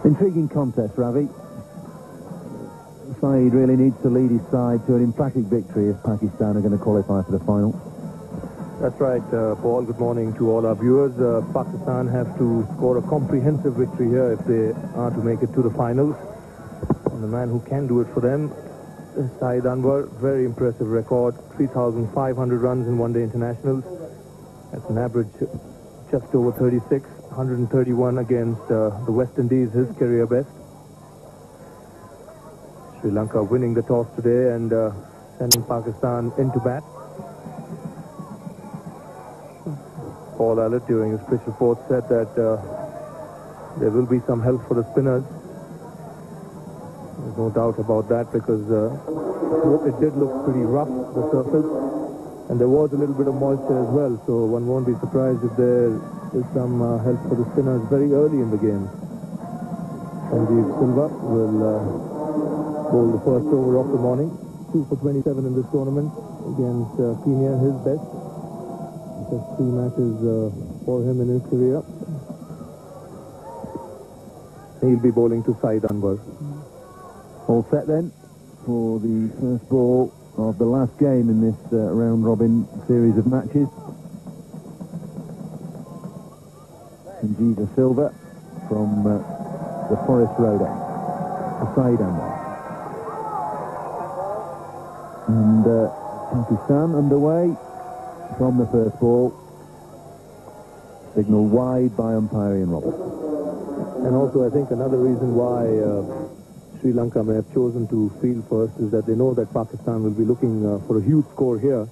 Intriguing contest, Ravi. Saeed really needs to lead his side to an emphatic victory if Pakistan are going to qualify for the final. That's right, Paul. Good morning to all our viewers. Pakistan have to score a comprehensive victory here if they are to make it to the finals. And the man who can do it for them is Saeed Anwar. Very impressive record. 3,500 runs in one-day internationals. That's an average just over 36. 131 against the West Indies, his career best. Sri Lanka winning the toss today and sending Pakistan into bat. Paul Allett, during his pitch report, said that there will be some help for the spinners. There's no doubt about that, because it did look pretty rough, the surface, and there was a little bit of moisture as well, so one won't be surprised if there is some help for the spinners very early in the game. Sanjeev Silva will bowl the first over of the morning. 2 for 27 in this tournament against Kenya, his best. Just 3 matches for him in his career. He'll be bowling to Saeed Anwar. All set then for the first ball of the last game in this round-robin series of matches. Sanjeev Silva from the Forest Road end to Saeed Anwar. And Pakistan underway from the first ball. Signal wide by umpire Ian Roberts. And also, I think another reason why Sri Lanka may have chosen to field first is that they know that Pakistan will be looking for a huge score here,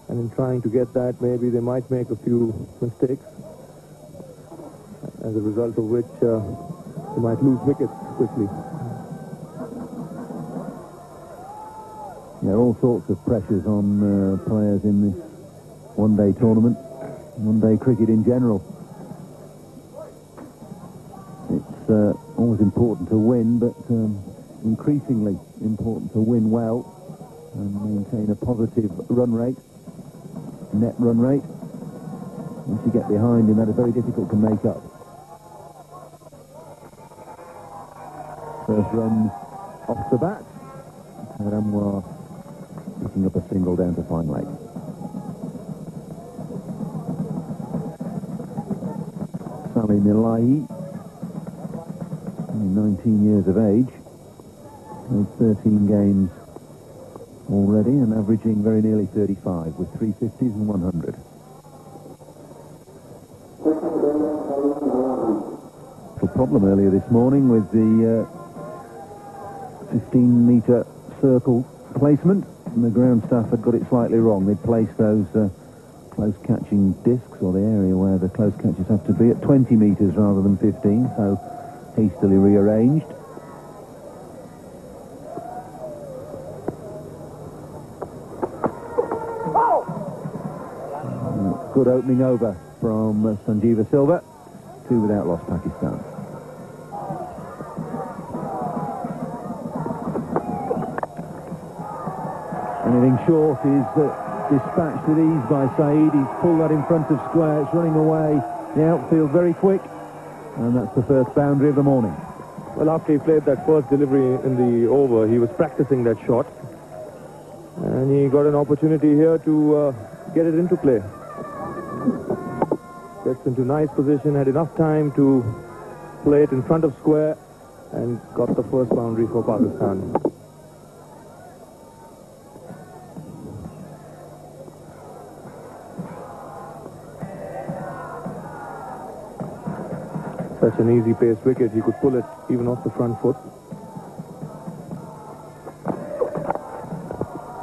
and in trying to get that, maybe they might make a few mistakes, as a result of which they might lose wickets quickly. There are all sorts of pressures on players in this one-day tournament, one-day cricket in general. It's always important to win, but increasingly important to win well and maintain a positive run rate, net run rate. Once you get behind him, that is very difficult to make up. First runs off the bat. Anwar picking up a single down to fine leg. Sally Milahi, 19 years of age, played 13 games already and averaging very nearly 35 with 350s and 100. A problem earlier this morning with the 15-metre circle placement, and the ground staff had got it slightly wrong. They'd placed those close catching discs, or the area where the close catches have to be, at 20 metres rather than 15, so hastily rearranged. Good opening over from Sanjeev Silva. 2 without loss, Pakistan. Anything short is dispatched with ease by Saeed. He's pulled that in front of square. It's running away. The outfield very quick. And that's the first boundary of the morning. Well, after he played that first delivery in the over, he was practicing that shot. And he got an opportunity here to get it into play. Gets into nice position, had enough time to play it in front of square, and got the first boundary for Pakistan. Such an easy-paced wicket, he could pull it even off the front foot.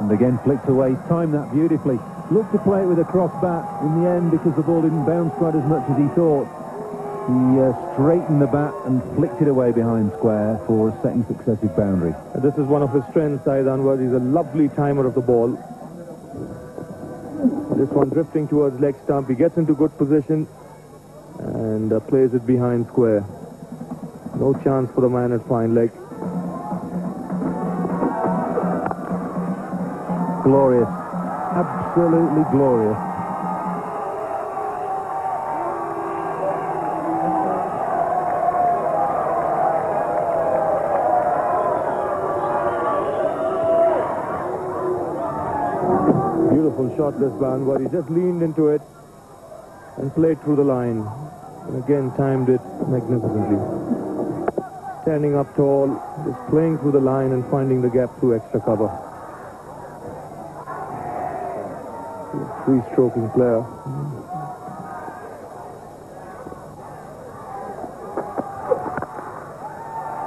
And again flicked away. He's timed that beautifully. Looked to play it with a cross bat. In the end, because the ball didn't bounce quite as much as he thought, he straightened the bat and flicked it away behind square for a second successive boundary. This is one of his strengths, Saeed Anwar. He's a lovely timer of the ball. This one drifting towards leg stump. He gets into good position and plays it behind square. No chance for the man at fine leg. Glorious. Absolutely glorious. shot this one, where he just leaned into it and played through the line. And again, timed it magnificently. Standing up tall, just playing through the line and finding the gap through extra cover. Free-stroking player.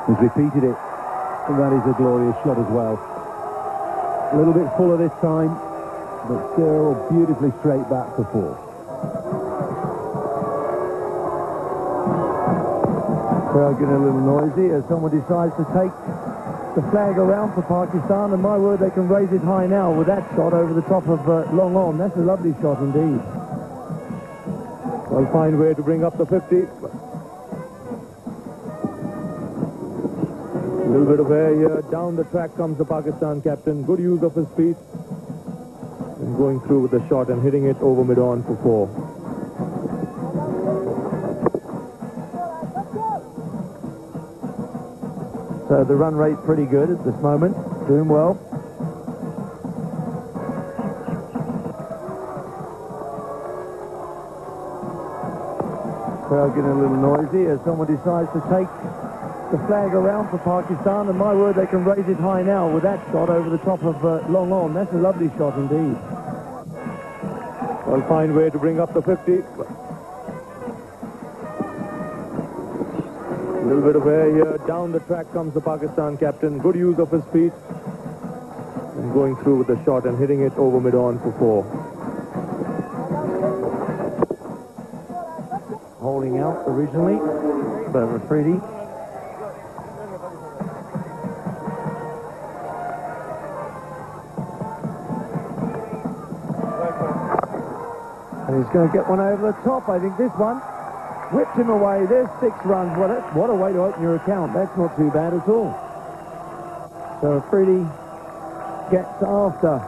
He's repeated it. And that is a glorious shot as well. A little bit fuller this time, but still beautifully straight back for four. Crowd getting a little noisy as someone decides to take the flag around for Pakistan, and my word, they can raise it high now with that shot over the top of long on. That's a lovely shot indeed. Well, fine way to bring up the 50. A little bit of air here. Down the track comes the Pakistan captain. Good use of his feet. And going through with the shot and hitting it over mid-on for four. So the run rate pretty good at this moment. Doing well. Crowd getting a little noisy as someone decides to take the flag around for Pakistan, and my word, they can raise it high now with that shot over the top of long on. That's a lovely shot indeed. Well, fine way to bring up the 50. A little bit of air here. Down the track comes the Pakistan captain. Good use of his feet. And going through with the shot and hitting it over mid-on for four. Holding out originally, but Afridi. And he's going to get one over the top. I think this one whipped him away. There's 6 runs. What a way to open your account. That's not too bad at all. So Afridi gets after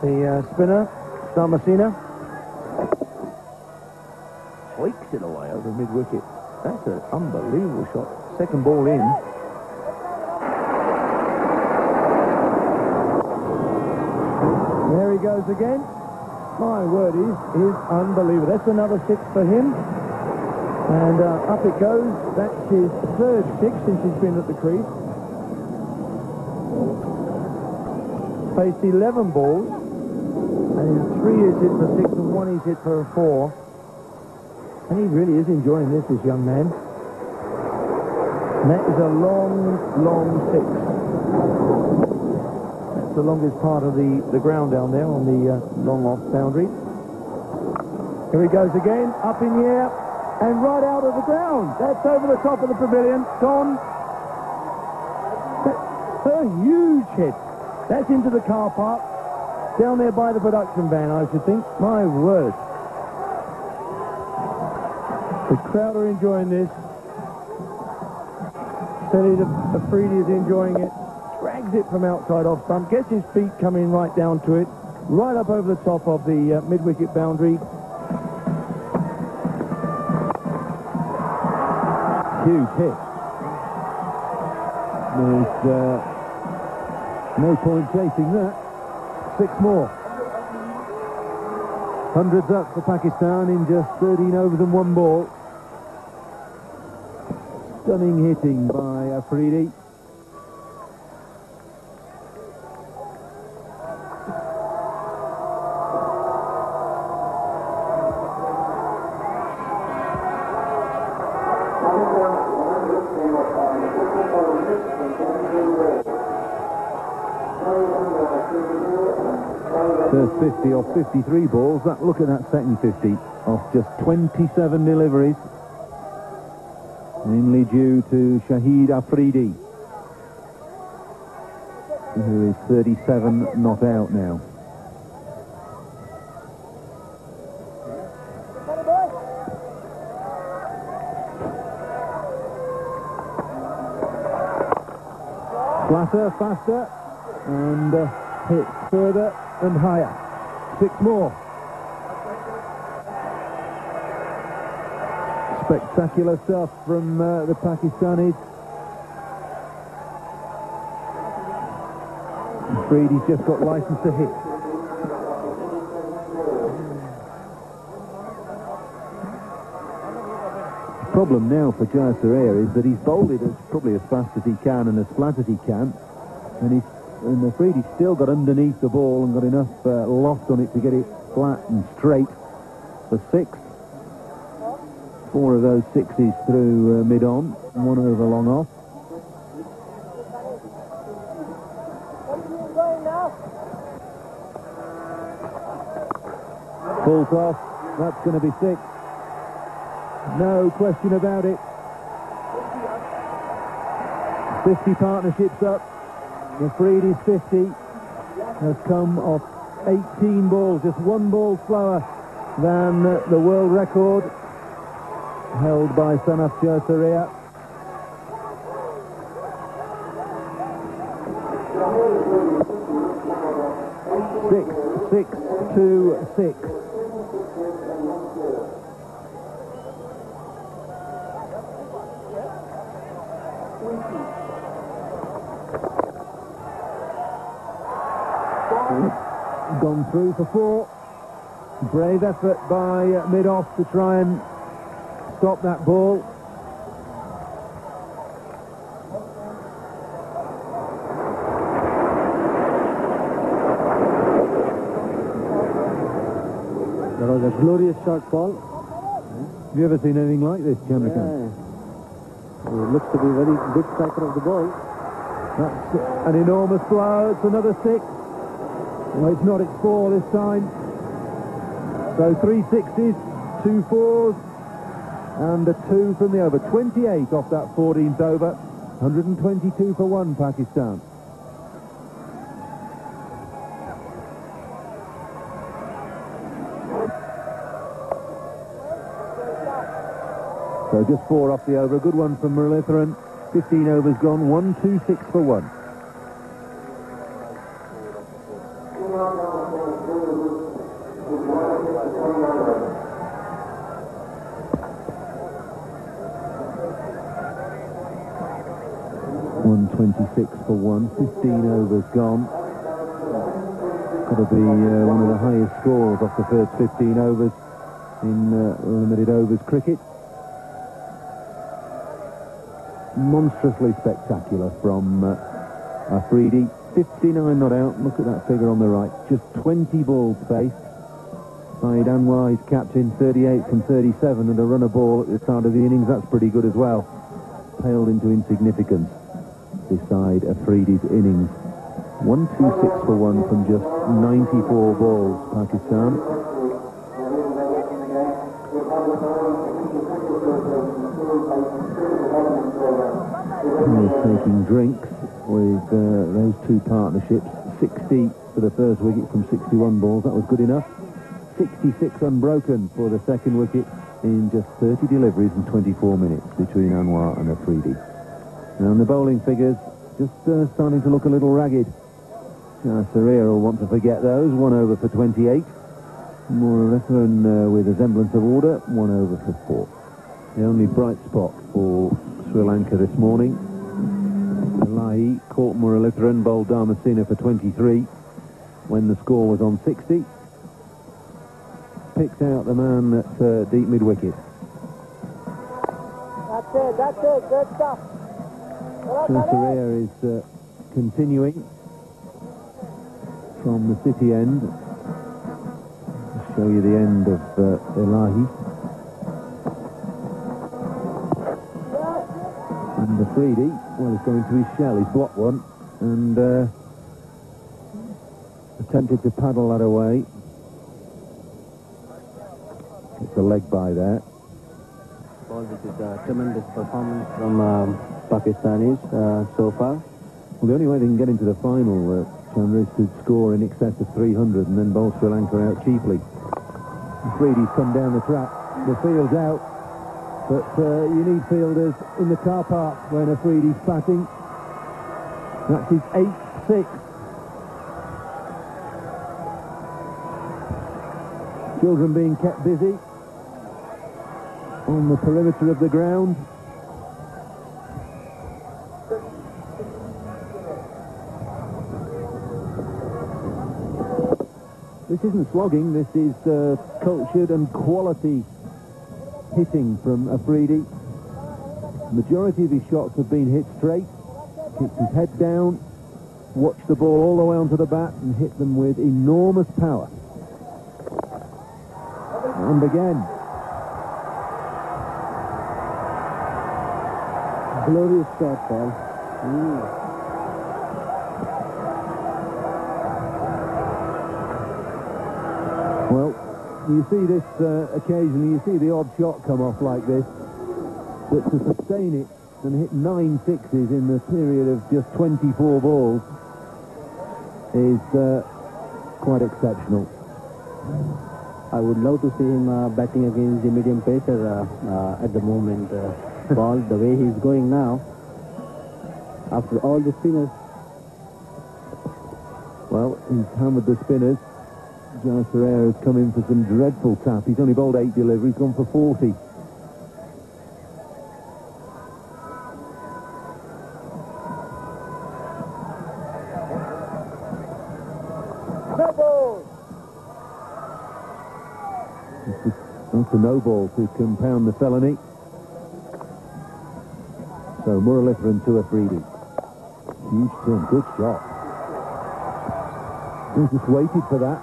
the spinner, Samasina. Hoiks it away over mid-wicket. That's an unbelievable shot. Second ball in. There he goes again. My word, is unbelievable. That's another 6 for him. And up it goes. That's his 3rd 6 since he's been at the crease. Faced 11 balls. And 3 is hit for 6 and 1 is hit for 4. And he really is enjoying this young man. And that is a long, long 6. That's the longest part of the ground down there on the long off boundary. Here he goes again, up in the air, and right out of the ground. That's over the top of the pavilion. Gone. That's a huge hit. That's into the car park. Down there by the production van, I should think. My word. The crowd are enjoying this. Shahid Afridi is enjoying it. Drags it from outside off stump. Gets his feet coming right down to it. Right up over the top of the mid-wicket boundary. Huge hit. There's no point chasing that. 6 more. Hundreds up for Pakistan in just 13 overs and 1 ball. Stunning hitting by Afridi. First 50 off 53 balls. Look at that second 50 off just 27 deliveries. Mainly due to Shahid Afridi, who is 37 not out now. Flatter, faster, and hits further and higher. 6 more. Spectacular stuff from the Pakistanis. Afridi's just got license to hit. problem now for Jayasuriya is that he's bowled it probably as fast as he can and as flat as he can, and Afridi's still got underneath the ball and got enough loft on it to get it flat and straight for 6. 4 of those 6s through mid-on, 1 over long off. Full toss, that's going to be 6. No question about it. 50 partnerships up. Afridi's 50 has come off 18 balls, just 1 ball slower than the world record held by Sanaf Jayasuriya. Six, 2, 6. Gone through for 4. Brave effort by mid-off to try and stop that ball. That was a glorious shot, Paul. Have you ever seen anything like this, Chandrakant? Yeah. He looks to be a very good striker of the ball. That's an enormous blow. It's another 6. Well, it's not, it's 4 this time. So 3 6s, 2 4s, and a 2 from the over. 28 off that 14th over. 122 for 1, Pakistan. So just 4 off the over. A good one from Muralitharan. 15 overs gone. 126 for 1. For 1, 15 overs gone. Got to be one of the highest scores off the first 15 overs in limited overs cricket. Monstrously spectacular from Afridi. 59 not out. Look at that figure on the right. Just 20 balls faced. Shahid Anwar, his captain, 38 from 37, and a run a ball at the start of the innings. That's pretty good as well. Paled into insignificance beside Afridi's innings. 126 for 1 from just 94 balls, Pakistan. We're taking drinks with those 2 partnerships. 60 for the first wicket from 61 balls. That was good enough. 66 unbroken for the second wicket in just 30 deliveries in 24 minutes between Anwar and Afridi. And the bowling figures just starting to look a little ragged. Jayasuriya will want to forget those. 1 over for 28. Muralitharan with a semblance of order. 1 over for 4. The only bright spot for Sri Lanka this morning. Elahi caught Muralitharan, bowled Dharmasena for 23 when the score was on 60. Picked out the man at deep mid-wicket. That's it, good stuff. Jayasuriya is continuing from the city end. I'll show you the end of Elahi. And Afridi, well, he's going to his shell. He's blocked one and attempted to paddle that away. It's a leg by there. Well, this is a tremendous performance from Pakistanis so far. Well, the only way they can get into the final, Chandra, is to score in excess of 300 and then bowl Sri Lanka out cheaply. Afridi's come down the track. The field's out, but you need fielders in the car park when Afridi's batting. That's his 8th 6. Children being kept busy on the perimeter of the ground. This isn't slogging, this is cultured and quality hitting from Afridi. Majority of his shots have been hit straight. Keeps his head down, watch the ball all the way onto the bat and hit them with enormous power. And again. Glorious shot, Paul. Well, you see this occasionally, you see the odd shot come off like this, but to sustain it and hit 9 sixes in the period of just 24 balls is quite exceptional. I would love to see him batting against the medium pacer at the moment. Paul, the way he's going now, after all the spinners. Well, he's hammered the spinners. Jonas Ferreira has come in for some dreadful tap. He's only bowled 8 deliveries, gone for 40. That's a no ball to compound the felony. So Muralitharan to Afridi. Huge turn, good shot. He just waited for that.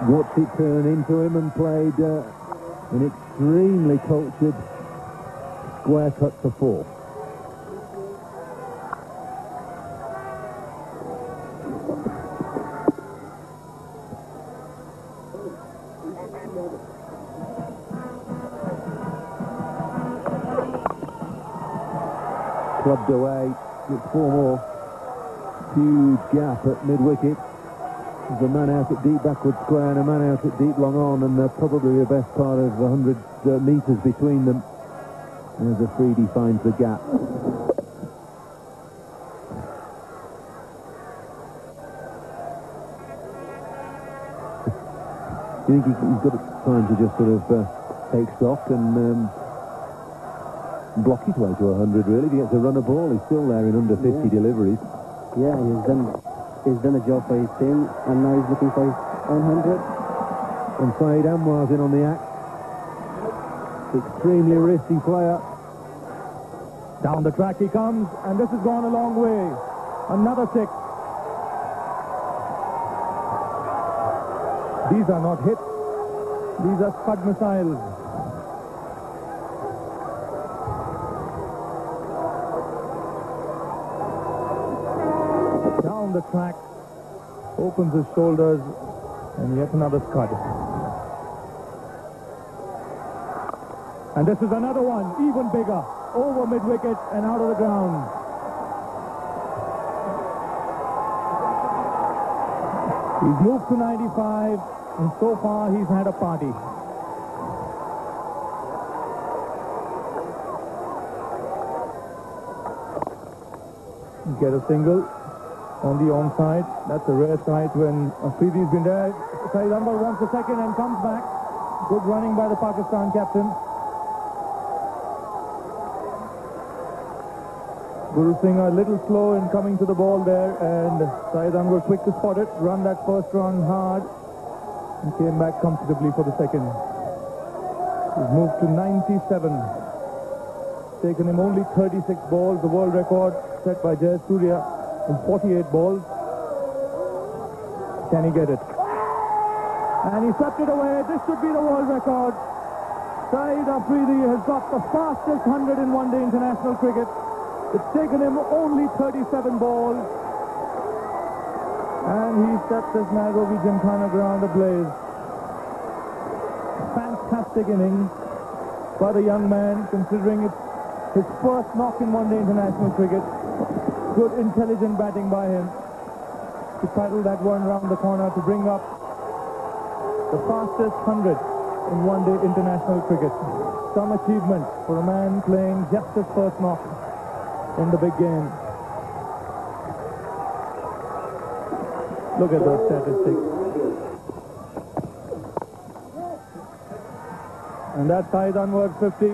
Watched it turn into him and played an extremely cultured square cut for 4. Clubbed away, it's 4 more. Huge gap at mid-wicket. There's a man out at deep backward square and a man out at deep long on, and they're probably the best part of 100 metres between them as Afridi finds the gap. Do you think he's got time to just sort of take stock and block his way to 100, really? If he gets a run of ball, he's still there in under 50 deliveries. Yeah, he's done a job for his team, and now he's looking for his own 100. And Saeed Anwar's in on the act. Extremely risky player. Down the track he comes, and this has gone a long way. Another 6. These are not hits. These are Scud missiles. Down the track, opens his shoulders, and yet another Scud. And this is another one, even bigger, over mid-wicket and out of the ground. He's moved to 95, and so far he's had a party. Get a single on the onside. That's a rare sight when Afridi's been there. Shahid Anwar wants a second and comes back. Good running by the Pakistan captain. Guru Singh a little slow in coming to the ball there, and Shahid Anwar quick to spot it, run that first run hard, and came back comfortably for the second. He's moved to 97. Taken him only 36 balls, the world record set by Jay Surya in 48 balls. Can he get it? And he swept it away. This should be the world record. Shahid Afridi has got the fastest 100 in one-day international cricket. It's taken him only 37 balls. And he sets his Nairobi Gymkhana ground ablaze. Fantastic innings by the young man, considering it's his first knock in one-day international cricket. Good, intelligent batting by him to paddle that one round the corner to bring up the fastest 100 in one-day international cricket. Some achievement for a man playing just his first knock in the big game. Look at those statistics. And that's Shahid Anwar's 50.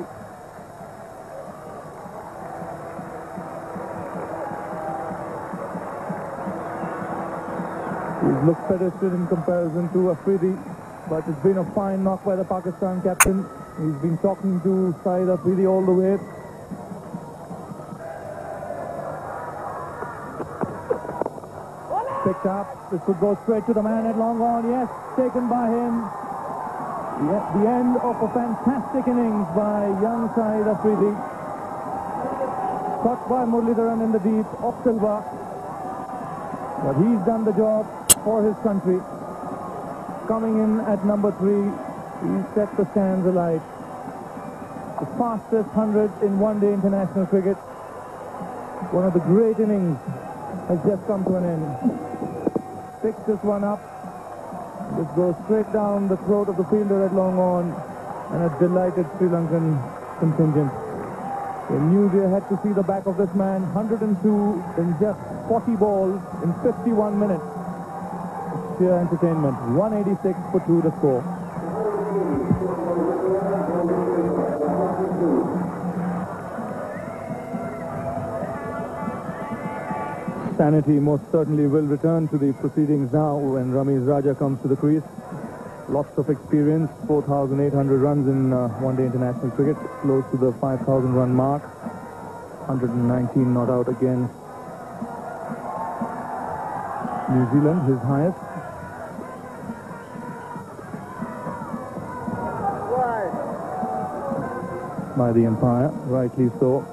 He's looked pedestrian in comparison to Afridi, but it's been a fine knock by the Pakistan captain. He's been talking to Shahid Afridi all the way. Picked up. This could go straight to the man at long on. Yes, taken by him. The end of a fantastic innings by young Shahid Afridi. Caught by Muralidharan in the deep, off Silva. But he's done the job for his country. Coming in at number 3, he set the stands alight. The fastest 100 in one-day international cricket. One of the great innings has just come to an end. Picks this one up. This goes straight down the throat of the fielder at long on, and a delighted Sri Lankan contingent. They knew they had to see the back of this man. 102 in just 40 balls in 51 minutes. Sheer entertainment. 186 for 2 to score. Sanity most certainly will return to the proceedings now when Ramiz Raja comes to the crease. Lots of experience, 4,800 runs in one-day international cricket, close to the 5,000 run mark. 119 not out against New Zealand, his highest. By the umpire, rightly so.